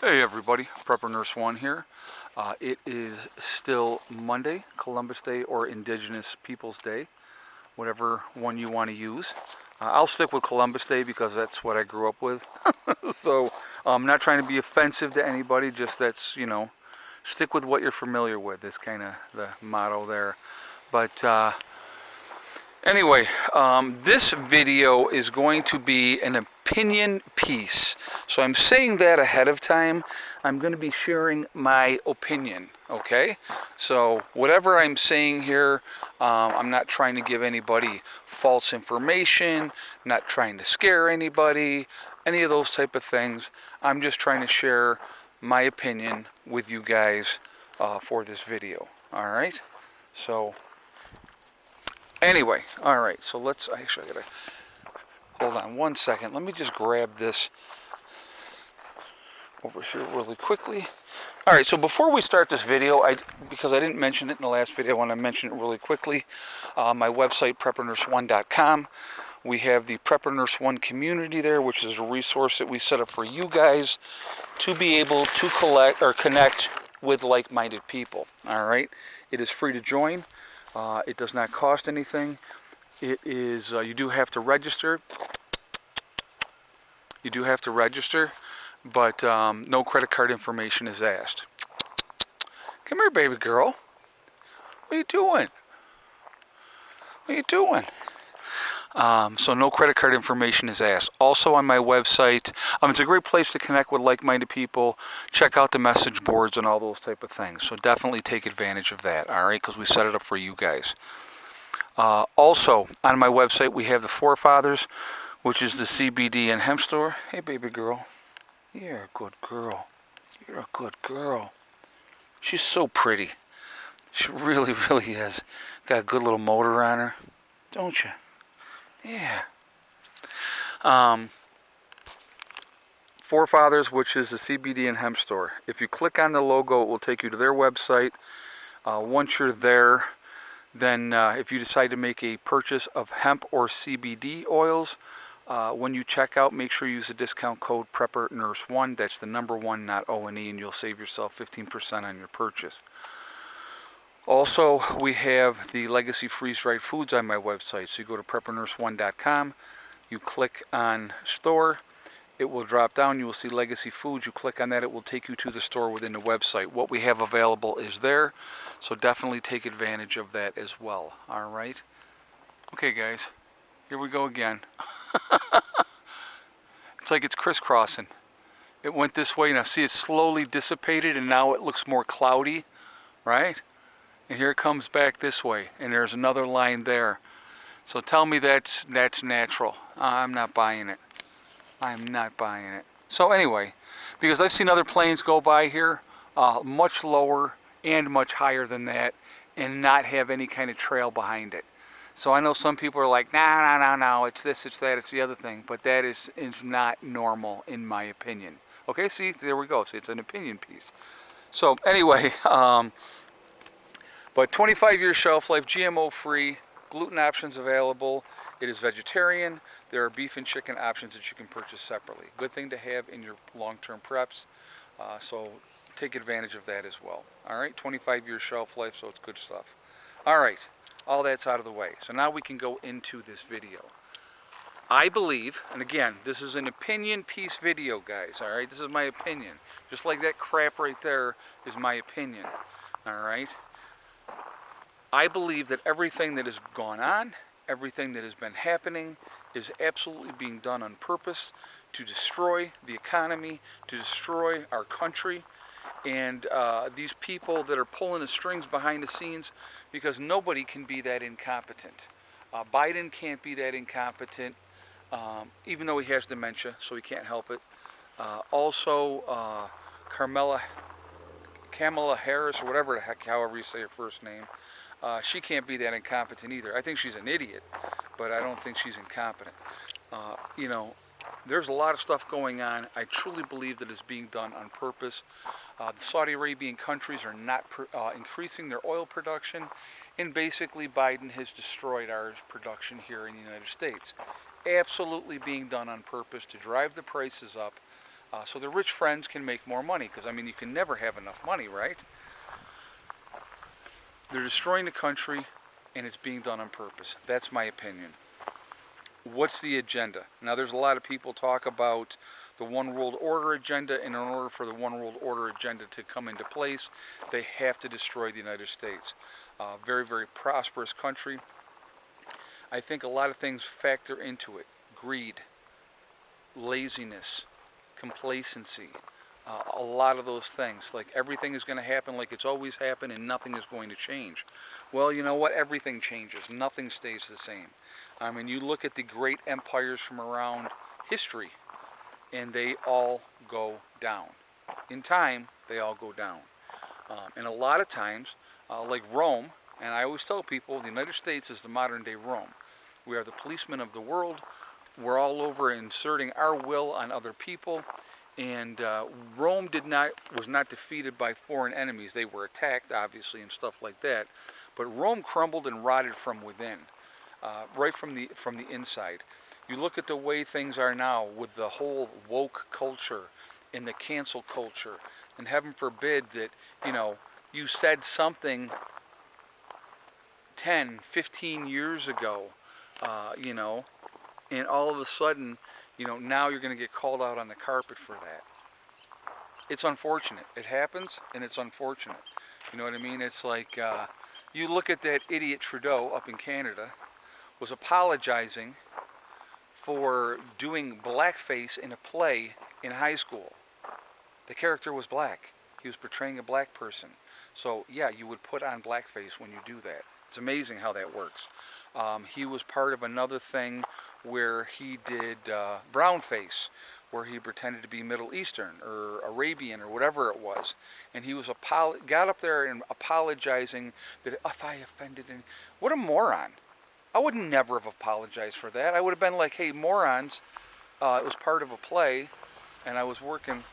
Hey everybody, Prepper Nurse One here. It is still Monday, Columbus Day or Indigenous Peoples Day, whatever one you want to use. I'll stick with Columbus Day because that's what I grew up with. So I'm not trying to be offensive to anybody, just that's, stick with what you're familiar with. That's kind of the motto there. But anyway, this video is going to be an opinion piece. So I'm saying that ahead of time. I'm going to be sharing my opinion, okay? So whatever I'm saying here, I'm not trying to give anybody false information, not trying to scare anybody, any of those type of things. I'm just trying to share my opinion with you guys for this video, all right? So anyway, all right, so let's, actually I gotta, hold on one second. Let me just grab this over here really quickly. All right, so before we start this video, because I didn't mention it in the last video, I want to mention it really quickly. My website, preppernurse1.com. We have the Prepper Nurse One community there, which is a resource that we set up for you guys to be able to collect or connect with like-minded people. All right, it is free to join. It does not cost anything. It is, you do have to register. You do have to register, but no credit card information is asked. Come here, baby girl. What are you doing? What are you doing? So no credit card information is asked. Also on my website, it's a great place to connect with like-minded people, check out the message boards and all those type of things. So definitely take advantage of that, all right, because we set it up for you guys. Also, on my website, we have the Forefathers, which is the CBD and hemp store. Hey, baby girl. You're a good girl. You're a good girl. She's so pretty. She really, really is. Got a good little motor on her. Don't you? Yeah. Forefathers, which is the CBD and hemp store. If you click on the logo, it will take you to their website. Once you're there, then if you decide to make a purchase of hemp or CBD oils, when you check out, make sure you use the discount code PrepperNurse1. That's the number 1, not O-N-E, and you'll save yourself 15% on your purchase. Also, we have the Legacy Freeze-Dried Foods on my website. So you go to PrepperNurse1.com, you click on store, it will drop down, you will see Legacy Foods. You click on that, it will take you to the store within the website. What we have available is there, so definitely take advantage of that as well, all right? Okay, guys, here we go again. It's like it's crisscrossing. It went this way, now see, it slowly dissipated, and now it looks more cloudy, right? And here it comes back this way, and there's another line there. So tell me that's natural. I'm not buying it. I'm not buying it. So anyway, because I've seen other planes go by here, much lower and much higher than that, and not have any kind of trail behind it. So I know some people are like, no, it's this, it's that, it's the other thing, but that is not normal in my opinion. Okay, see, there we go. See, it's an opinion piece. So anyway, but 25-year shelf life, GMO free, gluten options available. It is vegetarian. There are beef and chicken options that you can purchase separately. Good thing to have in your long-term preps. So take advantage of that as well. All right, 25-year shelf life, so it's good stuff. All right, all that's out of the way. So now we can go into this video. I believe, and again, this is an opinion piece video, guys, all right? This is my opinion. Just like that crap right there is my opinion, all right? I believe that everything that has gone on, everything that has been happening is absolutely being done on purpose to destroy the economy, to destroy our country, and these people that are pulling the strings behind the scenes, because nobody can be that incompetent. Biden can't be that incompetent, even though he has dementia, so he can't help it. Also, Kamala Harris, or whatever the heck, however you say her first name, she can't be that incompetent either. I think she's an idiot, but I don't think she's incompetent. There's a lot of stuff going on. I truly believe that it's being done on purpose. The Saudi Arabian countries are not increasing their oil production, and basically Biden has destroyed our production here in the United States. Absolutely being done on purpose to drive the prices up. So the rich friends can make more money, because I mean, you can never have enough money, right? They're destroying the country, and it's being done on purpose. That's my opinion. What's the agenda? Now, there's a lot of people talk about the One World Order agenda, and in order for the One World Order agenda to come into place, they have to destroy the United States. Very, very prosperous country. I think a lot of things factor into it. Greed, laziness, complacency, a lot of those things. Like everything is going to happen like it's always happened and nothing is going to change. Well, you know what? Everything changes. Nothing stays the same. I mean, you look at the great empires from around history and they all go down. In time, they all go down. And a lot of times, like Rome, and I always tell people the United States is the modern day Rome. We are the policemen of the world. We're all over inserting our will on other people. And Rome was not defeated by foreign enemies. They were attacked, obviously, and stuff like that. But Rome crumbled and rotted from within, right from the inside. You look at the way things are now with the whole woke culture and the cancel culture, and heaven forbid that, you said something 10, 15 years ago, and all of a sudden, now you're going to get called out on the carpet for that. It's unfortunate. It happens, and it's unfortunate. You know what I mean? It's like, you look at that idiot Trudeau up in Canada, was apologizing for doing blackface in a play in high school. The character was black. He was portraying a black person. So, yeah, you would put on blackface when you do that. It's amazing how that works. He was part of another thing where he did brownface, where he pretended to be Middle Eastern or Arabian or whatever it was. And he was got up there and apologizing that if I offended any... What a moron. I would never have apologized for that. I would have been like, hey, morons, it was part of a play, and I was working...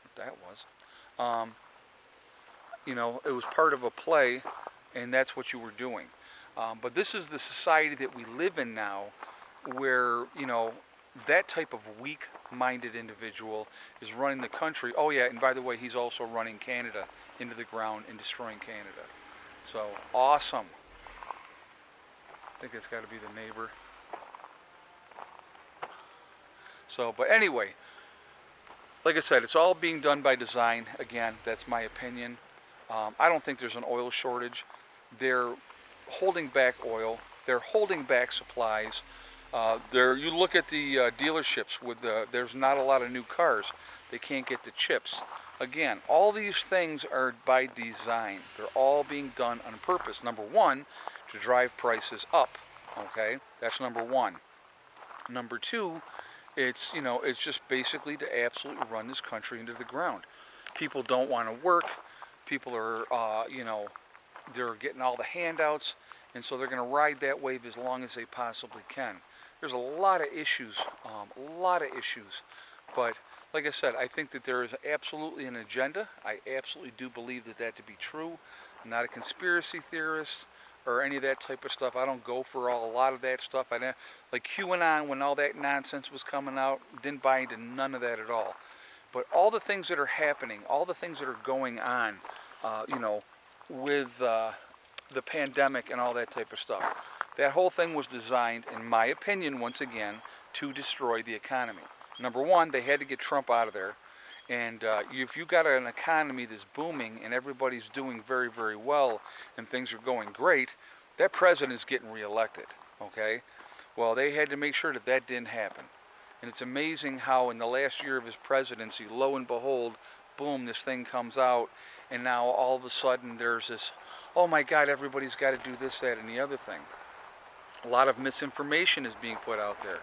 What that was. It was part of a play, and that's what you were doing. But this is the society that we live in now, where, that type of weak-minded individual is running the country. Oh, yeah, and by the way, he's also running Canada into the ground and destroying Canada. So, awesome. I think it's got to be the neighbor. So, but anyway, like I said, it's all being done by design. Again, that's my opinion. I don't think there's an oil shortage. They're holding back oil. They're holding back supplies. You look at the dealerships there's not a lot of new cars. They can't get the chips. Again, all these things are by design. They're all being done on purpose. Number one, to drive prices up. Okay, that's number one. Number two, it's just basically to absolutely run this country into the ground. People don't want to work. People are, they're getting all the handouts, and so they're going to ride that wave as long as they possibly can. There's a lot of issues, but like I said, I think that there is absolutely an agenda. I absolutely do believe that to be true. I'm not a conspiracy theorist or any of that type of stuff. I don't go for a lot of that stuff. Like QAnon, when all that nonsense was coming out, didn't buy into none of that at all. But all the things that are happening, all the things that are going on, with the pandemic and all that type of stuff, that whole thing was designed, in my opinion, once again, to destroy the economy. Number one, they had to get Trump out of there. And if you got an economy that's booming and everybody's doing very, very well and things are going great, that president is getting reelected, okay? Well, they had to make sure that didn't happen. And it's amazing how in the last year of his presidency, lo and behold, boom, this thing comes out, and now all of a sudden there's this, oh my God, everybody's got to do this, that, and the other thing. A lot of misinformation is being put out there,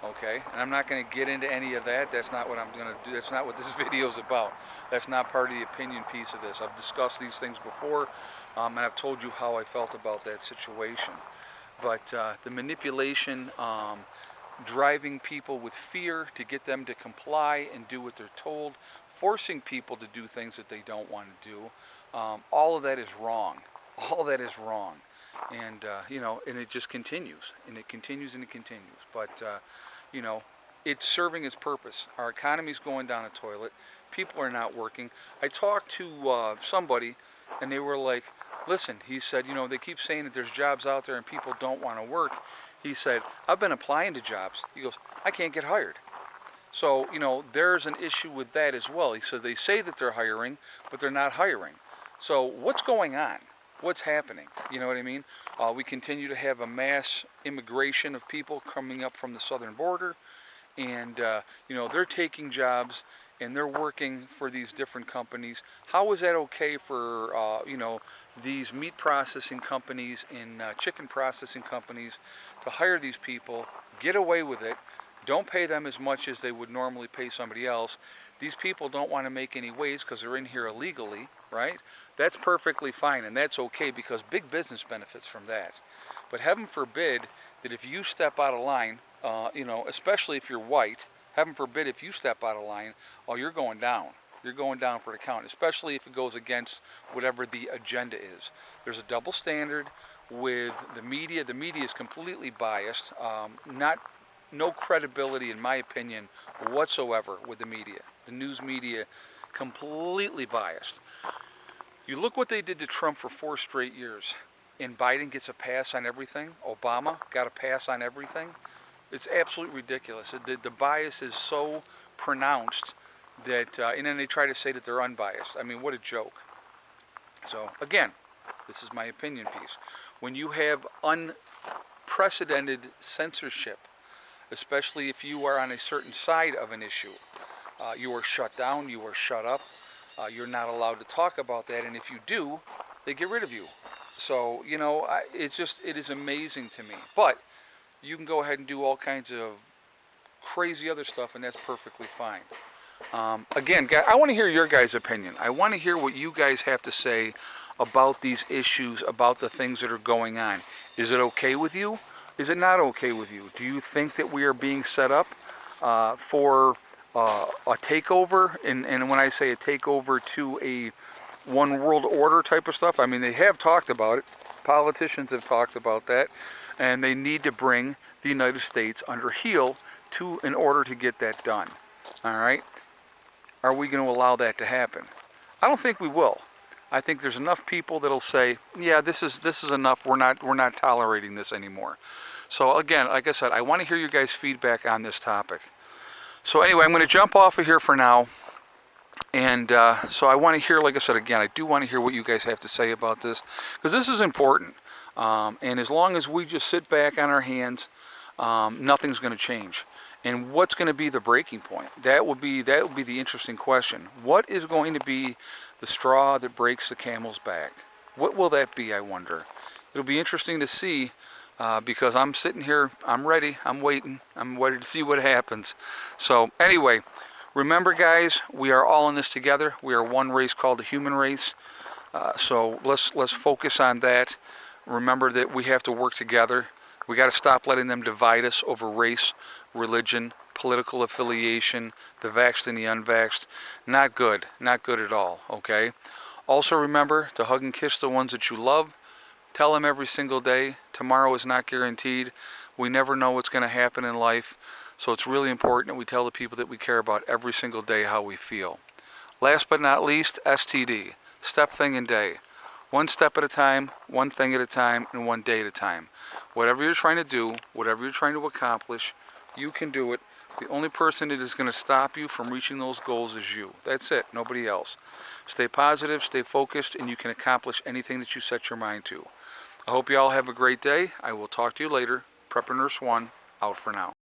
okay? And I'm not going to get into any of that. That's not what I'm going to do. That's not what this video is about. That's not part of the opinion piece of this. I've discussed these things before, and I've told you how I felt about that situation. But the manipulation, driving people with fear to get them to comply and do what they're told, forcing people to do things that they don't want to do, all of that is wrong. All that is wrong. And, and it just continues. And it continues and it continues. But, it's serving its purpose. Our economy's going down a toilet. People are not working. I talked to somebody, and they were like, listen, he said, you know, they keep saying that there's jobs out there and people don't want to work. He said, I've been applying to jobs. He goes, I can't get hired. So, you know, there's an issue with that as well. He says they say that they're hiring, but they're not hiring. So what's going on? What's happening? You know what I mean? We continue to have a mass immigration of people coming up from the southern border. And, you know, they're taking jobs and they're working for these different companies. How is that okay for, you know, these meat processing companies and chicken processing companies to hire these people, get away with it, don't pay them as much as they would normally pay somebody else? These people don't want to make any waves because they're in here illegally, right? That's perfectly fine, and that's okay because big business benefits from that. But heaven forbid that if you step out of line, you know, especially if you're white, heaven forbid if you step out of line, oh, you're going down. You're going down for the count, especially if it goes against whatever the agenda is. There's a double standard with the media. The media is completely biased, no credibility, in my opinion, whatsoever with the media. The news media, completely biased. You look what they did to Trump for 4 straight years, and Biden gets a pass on everything. Obama got a pass on everything. It's absolutely ridiculous. The bias is so pronounced that, and then they try to say that they're unbiased. I mean, what a joke. So, again, this is my opinion piece. When you have unprecedented censorship, especially if you are on a certain side of an issue, you are shut down, you are shut up, you're not allowed to talk about that, and if you do, they get rid of you. So, you know, it is amazing to me. But you can go ahead and do all kinds of crazy other stuff, and that's perfectly fine. Again, I want to hear your guys' opinion. I want to hear what you guys have to say about these issues, about the things that are going on. Is it okay with you? Is it not okay with you? Do you think that we are being set up for a takeover? And when I say a takeover to a one world order type of stuff, I mean, they have talked about it. Politicians have talked about that. And they need to bring the United States under heel in order to get that done. All right? Are we going to allow that to happen? I don't think we will. I think there's enough people that'll say, yeah, this is enough. We're not tolerating this anymore. So again, like I said, I want to hear your guys' feedback on this topic. So anyway, I'm going to jump off of here for now. And so I want to hear, like I said, again, I do want to hear what you guys have to say about this, because this is important. And as long as we just sit back on our hands, nothing's going to change. And what's going to be the breaking point? That will be the interesting question. What is going to be the straw that breaks the camel's back? What will that be, I wonder? It'll be interesting to see, because I'm sitting here, I'm ready, I'm waiting, I'm ready to see what happens. So anyway, remember guys, we are all in this together. We are one race called the human race. So let's focus on that. Remember that we have to work together. We got to stop letting them divide us over race, religion, political affiliation, the vaxxed and the unvaxxed. Not good. Not good at all, okay? Also remember to hug and kiss the ones that you love. Tell them every single day. Tomorrow is not guaranteed. We never know what's going to happen in life. So it's really important that we tell the people that we care about every single day how we feel. Last but not least, STD. Step, thing, and day. One step at a time, one thing at a time, and one day at a time. Whatever you're trying to do, whatever you're trying to accomplish, you can do it. The only person that is going to stop you from reaching those goals is you. That's it, nobody else. Stay positive, stay focused, and you can accomplish anything that you set your mind to. I hope you all have a great day. I will talk to you later. Prepper Nurse 1, out for now.